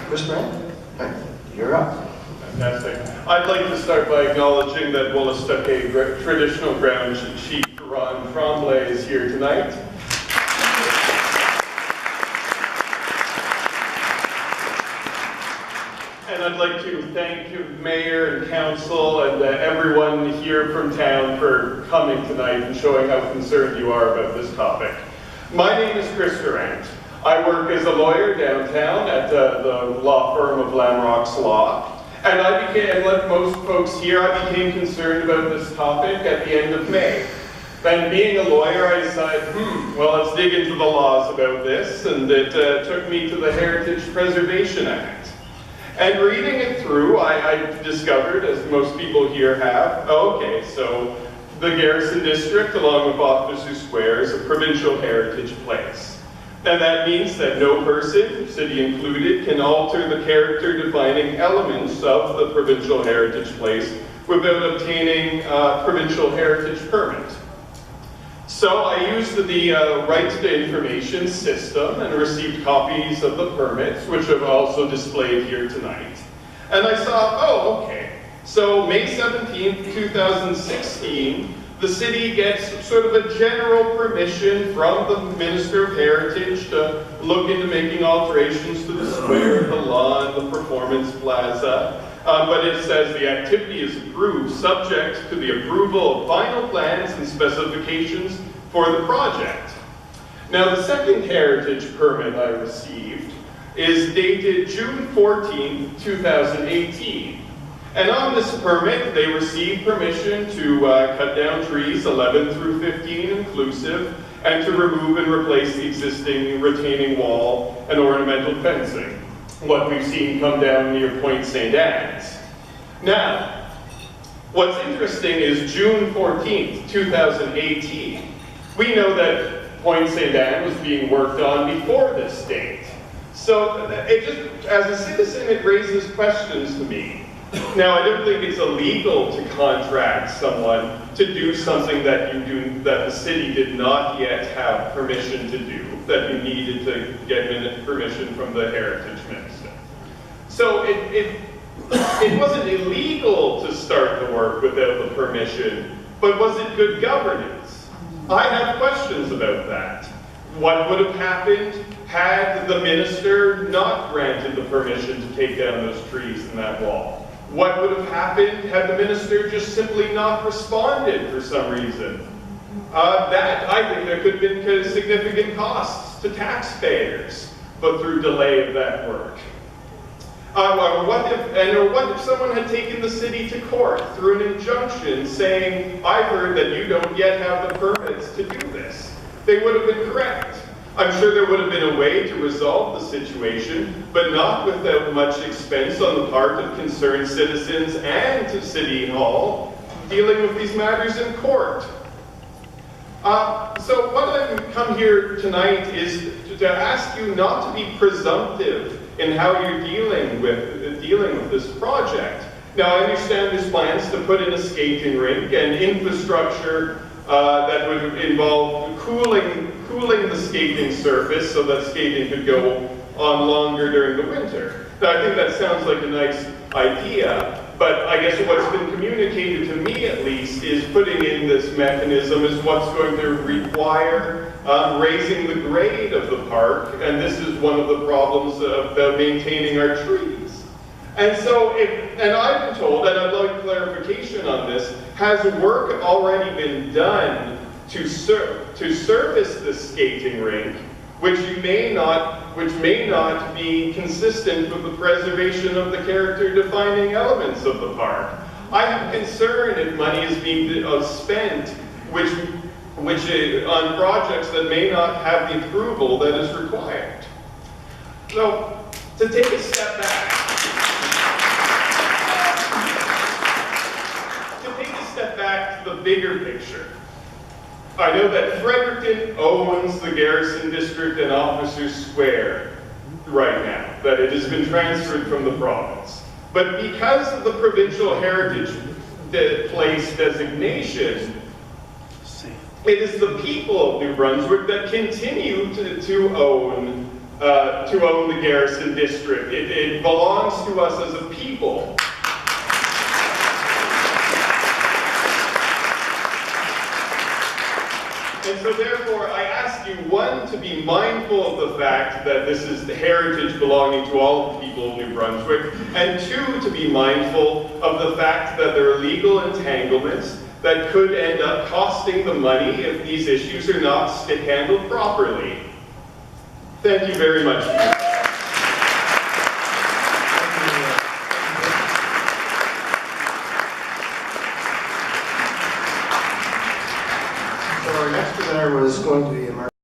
Mr. Brand? Right, you're up. Fantastic. I'd like to start by acknowledging that Wolastoqey traditional ground chief Ron Tremblay is here tonight. And I'd like to thank Mayor and Council and everyone here from town for coming tonight and showing how concerned you are about this topic. My name is Chris Durrant. I work as a lawyer downtown at the law firm of Lamrocks Law. And like most folks here, I became concerned about this topic at the end of May. Then being a lawyer, I decided, well, let's dig into the laws about this, and it took me to the Heritage Preservation Act. And reading it through, I discovered, as most people here have, okay, so the Garrison District, along with Officer Square, is a provincial heritage place. And that means that no person, city included, can alter the character-defining elements of the provincial heritage place without obtaining a provincial heritage permit. So I used the Right to Information system and received copies of the permits, which are also displayed here tonight. And I saw, oh, okay. So May 17th, 2016, the city gets sort of a general permission from the Minister of Heritage to look into making alterations to the square, the lawn, the performance plaza. But it says the activity is approved subject to the approval of final plans and specifications for the project. Now, the second heritage permit I received is dated June 14th, 2018. And on this permit, they received permission to cut down trees, 11 through 15 inclusive, and to remove and replace the existing retaining wall and ornamental fencing, what we've seen come down near Point St. Anne's. Now, what's interesting is June 14th, 2018. We know that Point St. Anne was being worked on before this date. So it just, as a citizen, it raises questions to me. Now, I don't think it's illegal to contract someone to do something that the city did not yet have permission to do, that you needed to get permission from the Heritage Minister. So it wasn't illegal to start the work without the permission, but was it good governance? I have questions about that. What would have happened had the minister not granted the permission to take down those trees and that wall? What would have happened had the minister just simply not responded for some reason? I think there could have been significant costs to taxpayers, but through delay of that work. What if someone had taken the city to court through an injunction saying, I've heard that you don't yet have the permits to do this? They would have been correct. I'm sure there would have been a way to resolve the situation, but not without much expense on the part of concerned citizens and to City Hall dealing with these matters in court. So what I've come here tonight is to ask you not to be presumptive in how you're dealing with this project. Now, I understand there's plans to put in a skating rink and infrastructure that would involve cooling the skating surface so that skating could go on longer during the winter. Now, I think that sounds like a nice idea, but I guess what's been communicated to me, at least, is putting in this mechanism is what's going to require raising the grade of the park, and this is one of the problems about maintaining our trees. And so, and I've been told, and I'd like clarification on this, has work already been done to service this skating rink, which may not be consistent with the preservation of the character-defining elements of the park? I have concern if money is being spent which on projects that may not have the approval that is required. So, to take a step back, to the bigger picture. I know that Fredericton owns the Garrison District and Officer Square right now, that it has been transferred from the province. But because of the provincial heritage place designation, it is the people of New Brunswick that continue to own to own the Garrison District. It belongs to us as a people. And so therefore, I ask you, one, to be mindful of the fact that this is the heritage belonging to all of the people of New Brunswick, and two, to be mindful of the fact that there are legal entanglements that could end up costing the money if these issues are not handled properly. Thank you very much. So our next presenter was going to be